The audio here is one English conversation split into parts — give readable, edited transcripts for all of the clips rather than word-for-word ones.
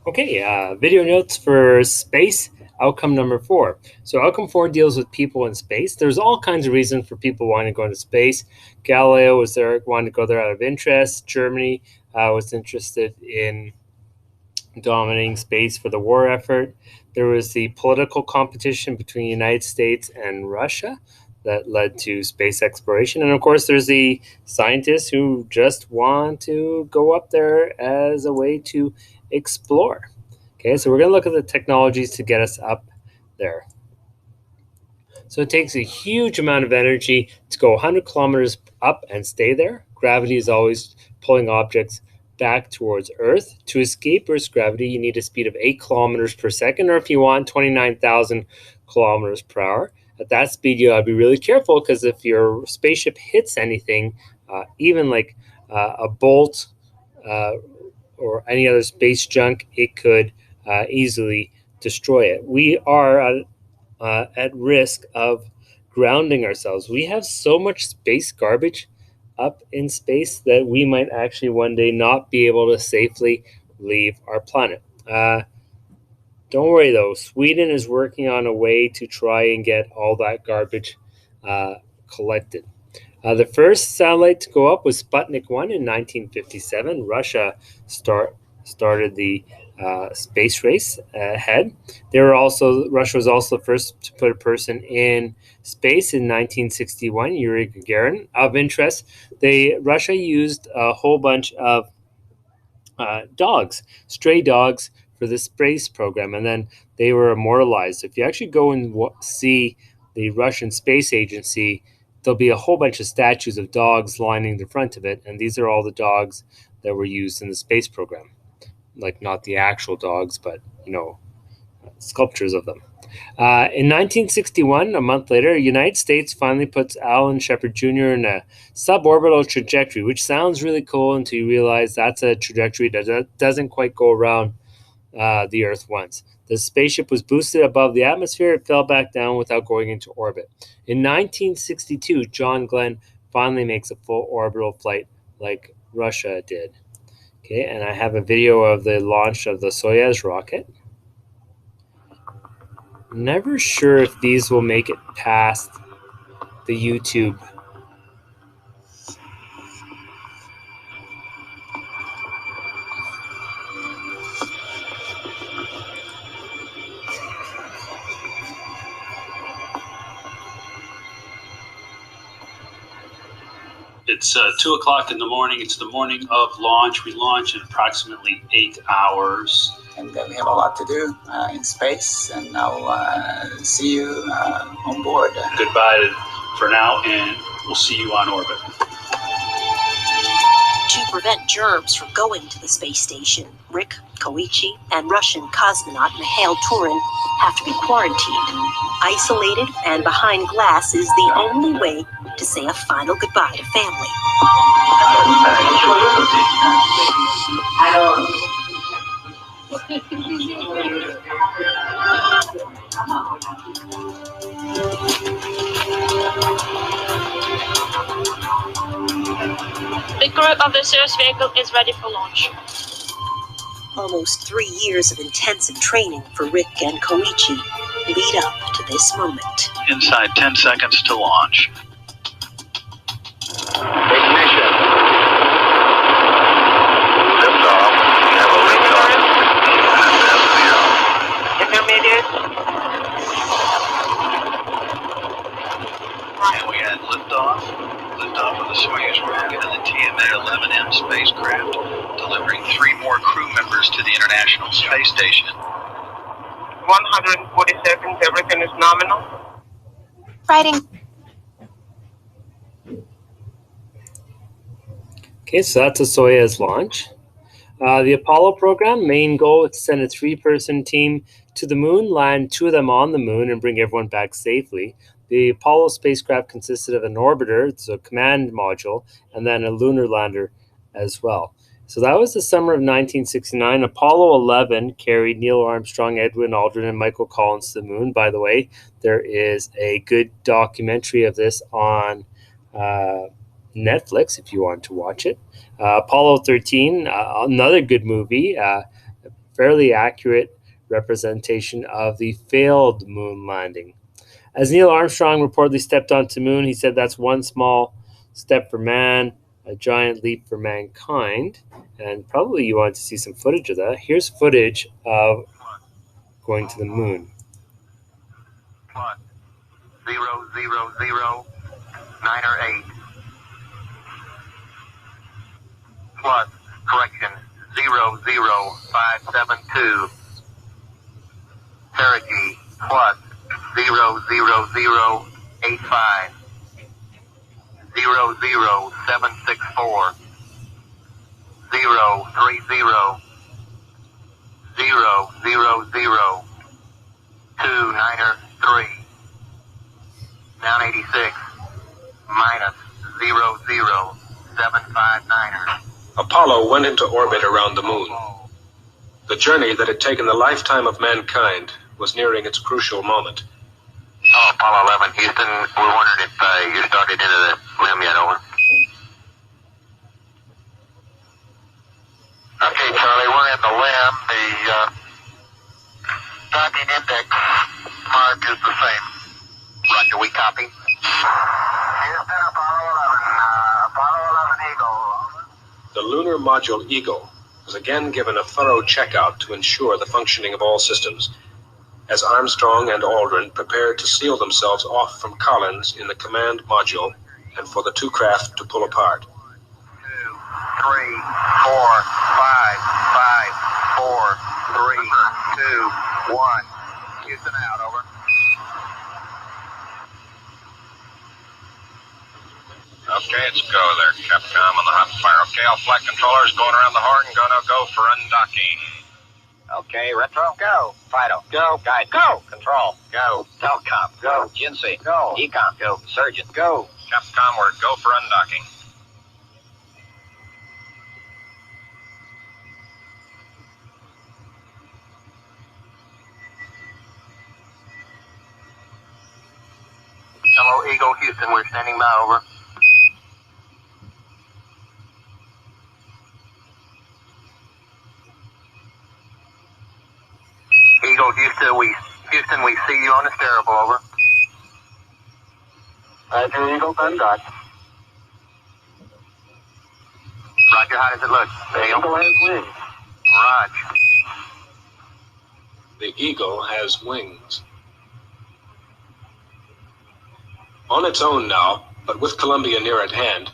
Okay, video notes for space. Outcome number 4. So, outcome 4 deals with people in space. There's all kinds of reasons for people wanting to go into space. Galileo was there, wanted to go there out of interest. Germany was interested in dominating space for the war effort. There was the political competition between the United States and Russia that led to space exploration. And of course, there's the scientists who just want to go up there as a way to explore. Okay, so we're going to look at the technologies to get us up there. So it takes a huge amount of energy to go 100 kilometers up and stay there. Gravity is always pulling objects back towards Earth. To escape Earth's gravity, you need a speed of 8 kilometers per second, or if you want, 29,000 kilometers per hour. At that speed, you gotta be really careful because if your spaceship hits anything, even like a bolt or any other space junk, it could easily destroy it. We are at risk of grounding ourselves. We have so much space garbage up in space that we might actually one day not be able to safely leave our planet. Don't worry though, Sweden is working on a way to try and get all that garbage collected. The first satellite to go up was Sputnik 1 in 1957. Russia started the space race ahead. Russia was also the first to put a person in space in 1961. Yuri Gagarin. Of interest, Russia used a whole bunch of dogs, stray dogs, for the space program, and then they were immortalized. If you actually go and see the Russian Space Agency, there'll be a whole bunch of statues of dogs lining the front of it, and these are all the dogs that were used in the space program. Like not the actual dogs, but sculptures of them. In 1961, a month later, the United States finally puts Alan Shepard Jr. in a suborbital trajectory, which sounds really cool until you realize that's a trajectory that doesn't quite go around the Earth once. The spaceship was boosted above the atmosphere. It fell back down without going into orbit. In 1962, John Glenn finally makes a full orbital flight like Russia did. Okay, and I have a video of the launch of the Soyuz rocket. Never sure if these will make it past the YouTube. It's 2 o'clock in the morning. It's the morning of launch. We launch in approximately 8 hours. And we have a lot to do in space, and I'll see you on board. Goodbye for now, and we'll see you on orbit. To prevent germs from going to the space station, Rick, Koichi, and Russian cosmonaut Mikhail Turin have to be quarantined. Isolated and behind glass is the only way to say a final goodbye to family. The crew of the Soyuz vehicle is ready for launch. Almost 3 years of intensive training for Rick and Koichi lead up to this moment. Inside 10 seconds to launch. Ignition. Liftoff. We have a liftoff. Intermediate. And we had liftoff of the Soyuz rocket and the TMA-11M spacecraft, delivering 3 more crew members to the International Space Station. 140 seconds, everything is nominal. Writing. Okay, so that's a Soyuz launch. The Apollo program, main goal is to send a 3-person team to the moon, land 2 of them on the moon, and bring everyone back safely. The Apollo spacecraft consisted of an orbiter, it's a command module, and then a lunar lander as well. So that was the summer of 1969. Apollo 11 carried Neil Armstrong, Edwin Aldrin, and Michael Collins to the moon. By the way, there is a good documentary of this on Netflix if you want to watch it. Apollo 13, another good movie, fairly accurate representation of the failed moon landing. As Neil Armstrong reportedly stepped onto the moon, he said that's one small step for man, a giant leap for mankind. And probably you wanted to see some footage of that. Here's footage of going to the moon. Plus 000 9 or 8. Plus, correction, 00572. Perigee, plus 00085. 00764. 030. 293. Down 86. Minus 00759er. Apollo went into orbit around the moon. The journey that had taken the lifetime of mankind was nearing its crucial moment. Oh, Apollo 11, Houston, we wondered if you started into the limb yet, over. Okay, Charlie, we're in the limb. The docking index mark is the same. Roger, we copy. Houston, Apollo 11. Apollo 11 Eagle. The lunar module Eagle was again given a thorough checkout to ensure the functioning of all systems, as Armstrong and Aldrin prepared to seal themselves off from Collins in the command module and for the two craft to pull apart. 2, 3, 4, 5, 5, 4, 3, 2, 1. Houston out, over. Okay, it's go there, Capcom on the hot fire. Okay, all flight controllers going around the horn, gonna go for undocking. Okay, retro, go. Fido, go. Guide, go. Control, go. Telcom, go. Jinsei, go. Econ, go. Surgeon, go. Capcom, we're go for undocking. Hello, Eagle, Houston, we're standing by, over. Eagle, Houston, we see you on the steerable, over. Roger, Eagle, contact. Roger, how does it look? Eagle has wings. Roger. The Eagle has wings. On its own now, but with Columbia near at hand,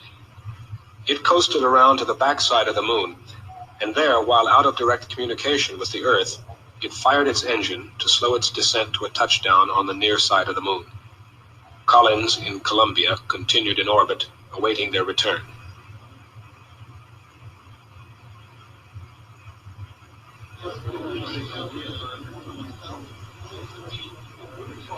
it coasted around to the backside of the moon, and there, while out of direct communication with the Earth, it fired its engine to slow its descent to a touchdown on the near side of the moon. Collins in Columbia continued in orbit, awaiting their return.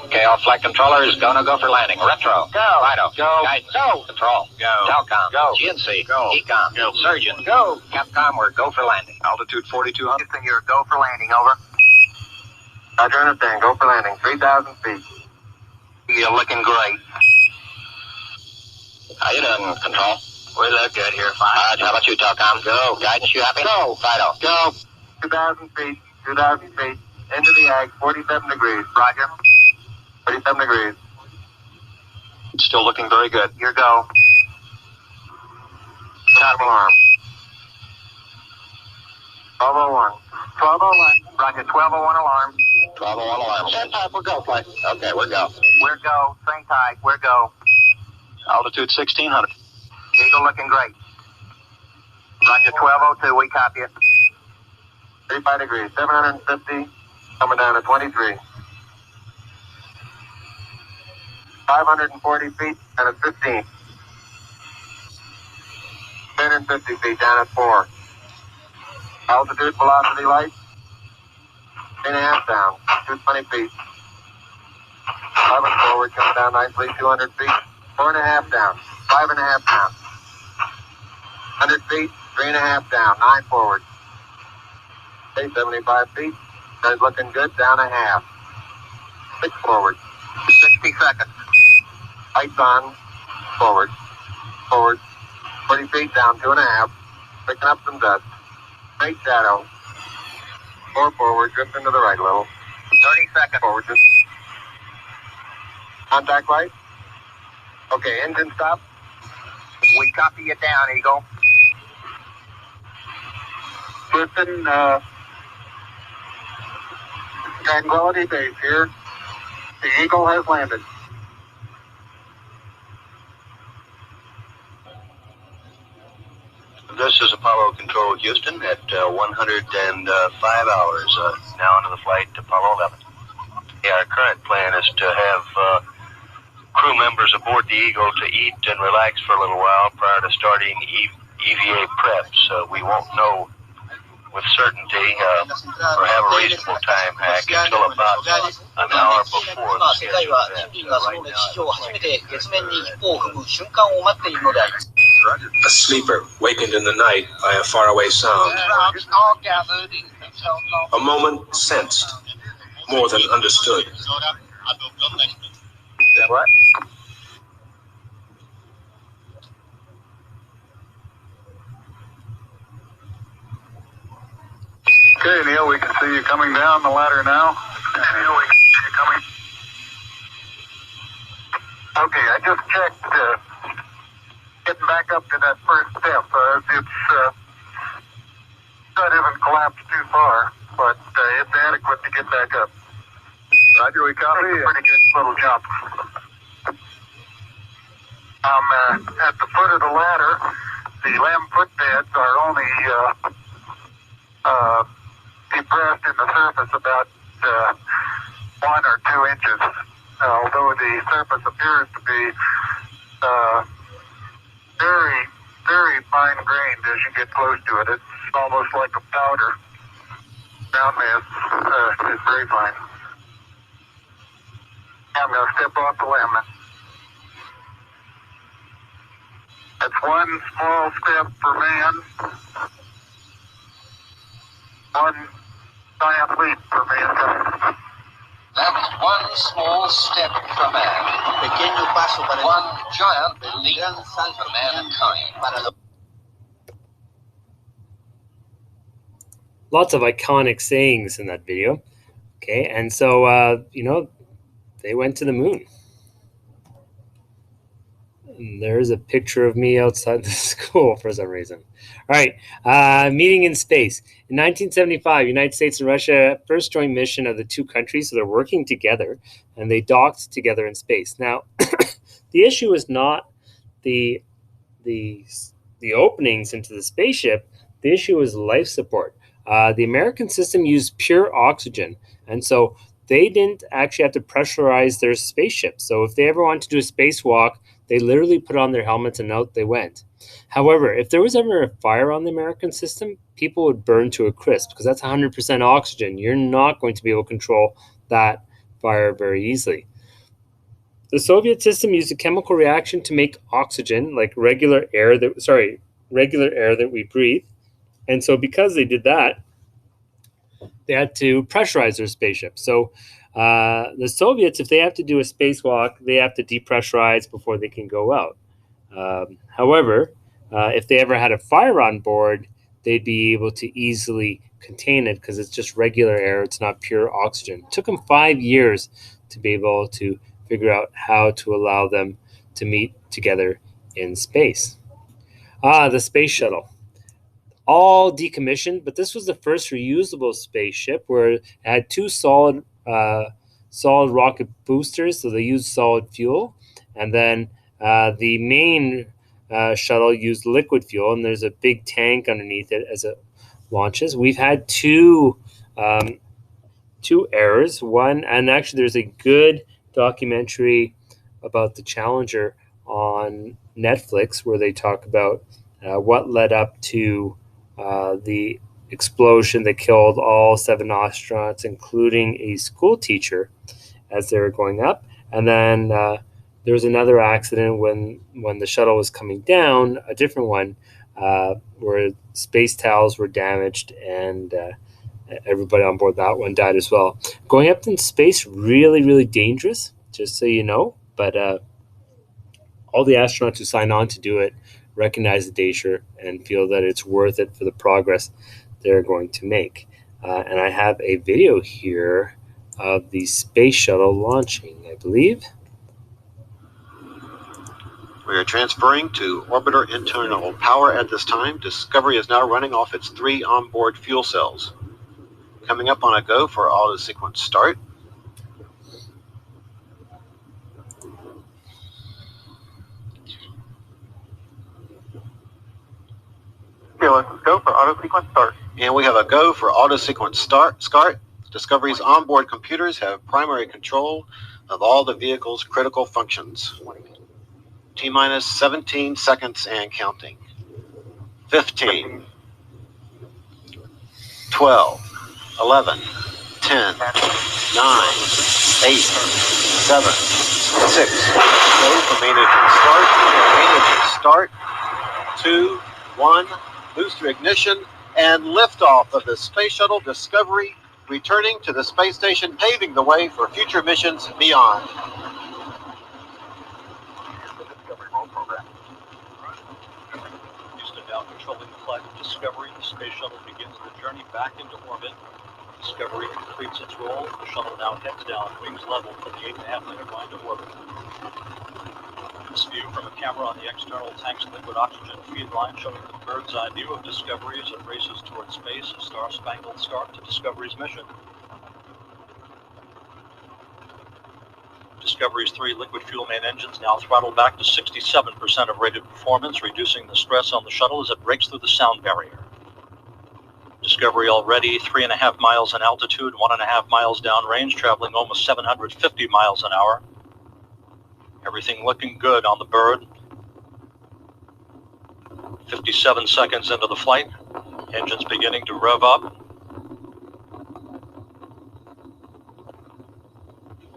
Okay, all flight controllers, gonna go for landing. Retro, go. Fido, go. Guide, go. Control, go. Telcom, go. GNC, go. Econ, go. Surgeon, go. Capcom, we're go for landing. Altitude 4200. Houston, you're go for landing, over. Roger, understand, go for landing, 3,000 feet. You're looking great. How you doing, Control? We look good here, fine. How about you, Telcom? Go. Guidance, you happy? Go. Fido, go. 2,000 feet, 2,000 feet, into the ag, 47 degrees. Roger. 47 degrees. Still looking very good. Your go. Top alarm. 1201. 1201. Roger, 1201 alarm. 1201 alarm. Stand by for go flight. Okay, we're go. We're go. Same tight. We're go. Altitude 1600. Eagle looking great. Roger, 1202. We copy it. 35 degrees. 750. Coming down to 23. 540 feet and at 15. 350 feet down at 4. Altitude, velocity, light. 3.5 down. 220 feet. 11 forward, coming down nicely. 200 feet. 4.5 down. 5.5 down. 100 feet. 3.5 down. 9 forward. Okay, 75 feet. That is looking good. Down a half. 6 forward. 60 seconds. Lights on. Forward. Forward. 40 feet down. 2.5. Picking up some dust. Straight shadow. 4 forward, just into the right a little. 30 seconds. Forward, just. Contact light. Okay, engine stop. We copy you down, Eagle. Listen, Tranquility Base here. The Eagle has landed. This is Apollo Control Houston at 105 hours. Now into the flight Apollo 11. Yeah, our current plan is to have crew members aboard the Eagle to eat and relax for a little while prior to starting EVA preps. We won't know with certainty or have a reasonable time hack until about an hour before the scheduled event. A sleeper wakened in the night by a faraway sound. A moment sensed, more than understood. What? Okay, Neil, we can see you coming down the ladder now. Neil, we can see you coming. Okay, I just checked. Getting back up to that first step. That isn't collapsed too far, but it's adequate to get back up. Roger, we copy. It's a pretty good little jump. At the foot of the ladder, the lamb footbeds are only depressed in the surface about 1 or 2 inches. Although the surface appears to be very, very fine-grained as you get close to it. It's almost like a powder. Ground mass is very fine. I'm going to step off the limb. That's one small step for man, one giant leap for mankind. That's one small step for man, one giant leap for mankind. Lots of iconic sayings in that video. Okay, and so, they went to the moon. And there's a picture of me outside the school for some reason. All right, meeting in space. In 1975, United States and Russia first joint mission of the two countries, so they're working together, and they docked together in space. Now, the issue is not the openings into the spaceship. The issue is life support. The American system used pure oxygen, and so they didn't actually have to pressurize their spaceship. So if they ever wanted to do a spacewalk, they literally put on their helmets and out they went. However, if there was ever a fire on the American system, people would burn to a crisp because that's 100% oxygen. You're not going to be able to control that fire very easily. The Soviet system used a chemical reaction to make oxygen, like regular air that we breathe. And so because they did that, they had to pressurize their spaceship. So the Soviets, if they have to do a spacewalk, they have to depressurize before they can go out. However, if they ever had a fire on board, they'd be able to easily contain it because it's just regular air. It's not pure oxygen. It took them 5 years to be able to figure out how to allow them to meet together in space. The space shuttle. All decommissioned, but this was the first reusable spaceship where it had two solid rocket boosters, so they used solid fuel, and then the main shuttle used liquid fuel, and there's a big tank underneath it as it launches. We've had two errors. One, and actually, there's a good documentary about the Challenger on Netflix where they talk about what led up to the explosion that killed all 7 astronauts, including a school teacher, as they were going up. And then there was another accident when the shuttle was coming down, a different one, where space towels were damaged and everybody on board that one died as well. Going up in space, really, really dangerous, just so you know. But all the astronauts who sign on to do it recognize the danger and feel that it's worth it for the progress they're going to make. And I have a video here of the space shuttle launching, I believe. We are transferring to orbiter internal power at this time. Discovery is now running off its 3 onboard fuel cells. Coming up on a go for auto sequence start. Okay, let's go for auto sequence start. And we have a go for auto sequence start. Discovery's onboard computers have primary control of all the vehicle's critical functions. T-minus 17 seconds and counting. 15, 12, 11, 10, 9, 8, 7, 6. Go for main engine start. Main engine start. 2, 1. Booster ignition and liftoff of the Space Shuttle Discovery, returning to the space station, paving the way for future missions beyond. Houston now controlling the flight of Discovery. The space shuttle begins the journey back into orbit. Discovery completes its role. The shuttle now heads down, wings level for the 8.5-minute ride to orbit. This view from a camera on the external tank's liquid oxygen feed line, showing the bird's eye view of Discovery as it races towards space, a star-spangled start to Discovery's mission. Discovery's 3 liquid fuel main engines now throttle back to 67% of rated performance, reducing the stress on the shuttle as it breaks through the sound barrier. Discovery already 3.5 miles in altitude, 1.5 miles downrange, traveling almost 750 miles an hour. Everything looking good on the bird. 57 seconds into the flight, engines beginning to rev up.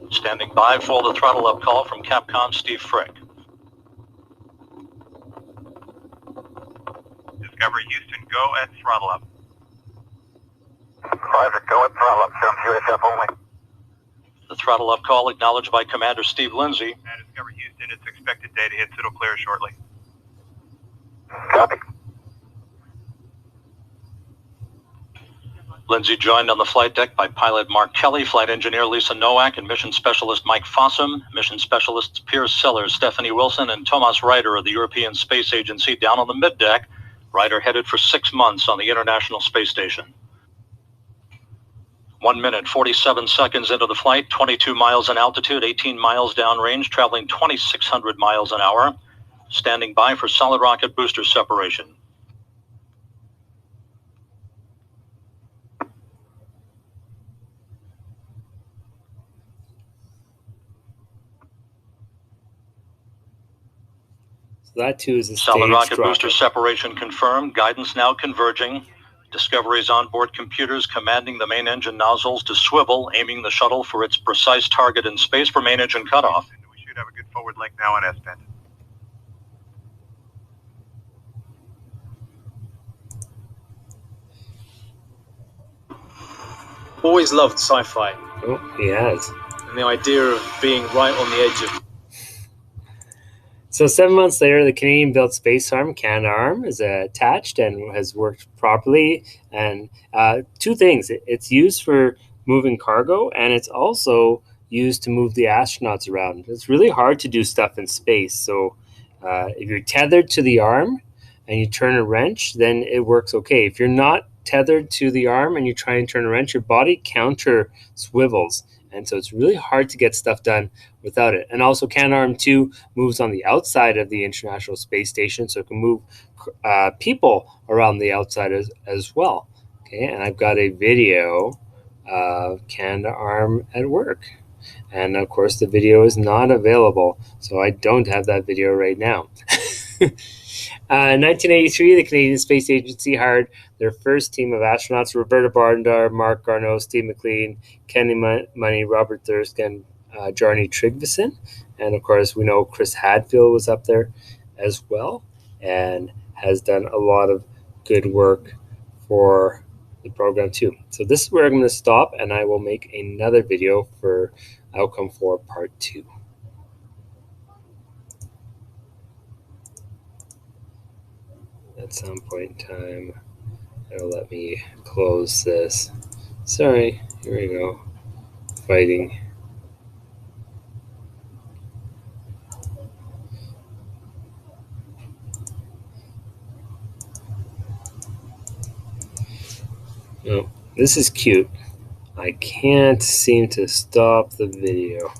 Standing by for the throttle up call from Capcom Steve Frick. Discovery Houston, go at throttle up. Roger, go at throttle up, USF only. The throttle up call acknowledged by Commander Steve Lindsay. Discovery Houston, it's expected data hits. It'll clear shortly. Copy. Lindsay joined on the flight deck by pilot Mark Kelly, flight engineer Lisa Nowak, and mission specialist Mike Fossum, mission specialists Piers Sellers, Stephanie Wilson, and Thomas Ryder of the European Space Agency down on the middeck. Ryder headed for 6 months on the International Space Station. 1 minute, 47 seconds into the flight, 22 miles in altitude, 18 miles downrange, traveling 2,600 miles an hour. Standing by for solid rocket booster separation. So that too is a solid rocket rocket booster separation confirmed. Guidance now converging. Discovery's onboard computers commanding the main engine nozzles to swivel, aiming the shuttle for its precise target in space for main engine cutoff. We should have a good forward link now on S-band. Always loved sci-fi. Oh, he has. And the idea of being right on the edge of... So 7 months later, the Canadian-built space arm, Canadarm, is attached and has worked properly. And 2 things. It's used for moving cargo, and it's also used to move the astronauts around. It's really hard to do stuff in space. So if you're tethered to the arm and you turn a wrench, then it works okay. If you're not tethered to the arm and you try and turn a wrench, your body counter swivels. And so it's really hard to get stuff done without it. And also Canadarm2 moves on the outside of the International Space Station, so it can move people around the outside as well. Okay, and I've got a video of Canadarm at work. And of course the video is not available, so I don't have that video right now. In 1983, the Canadian Space Agency hired their first team of astronauts: Roberta Barndar, Mark Garneau, Steve McLean, Kenny Money, Robert Thirsk, and Jarni Tryggvason. And of course, we know Chris Hadfield was up there as well and has done a lot of good work for the program too. So this is where I'm going to stop, and I will make another video for Outcome 4 Part 2. At some point in time, it'll let me close this. Sorry, here we go. Fighting. Oh, this is cute. I can't seem to stop the video.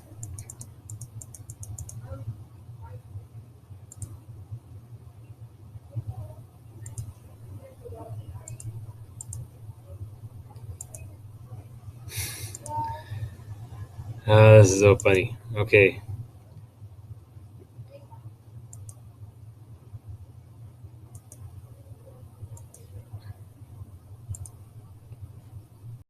This is so funny. Okay,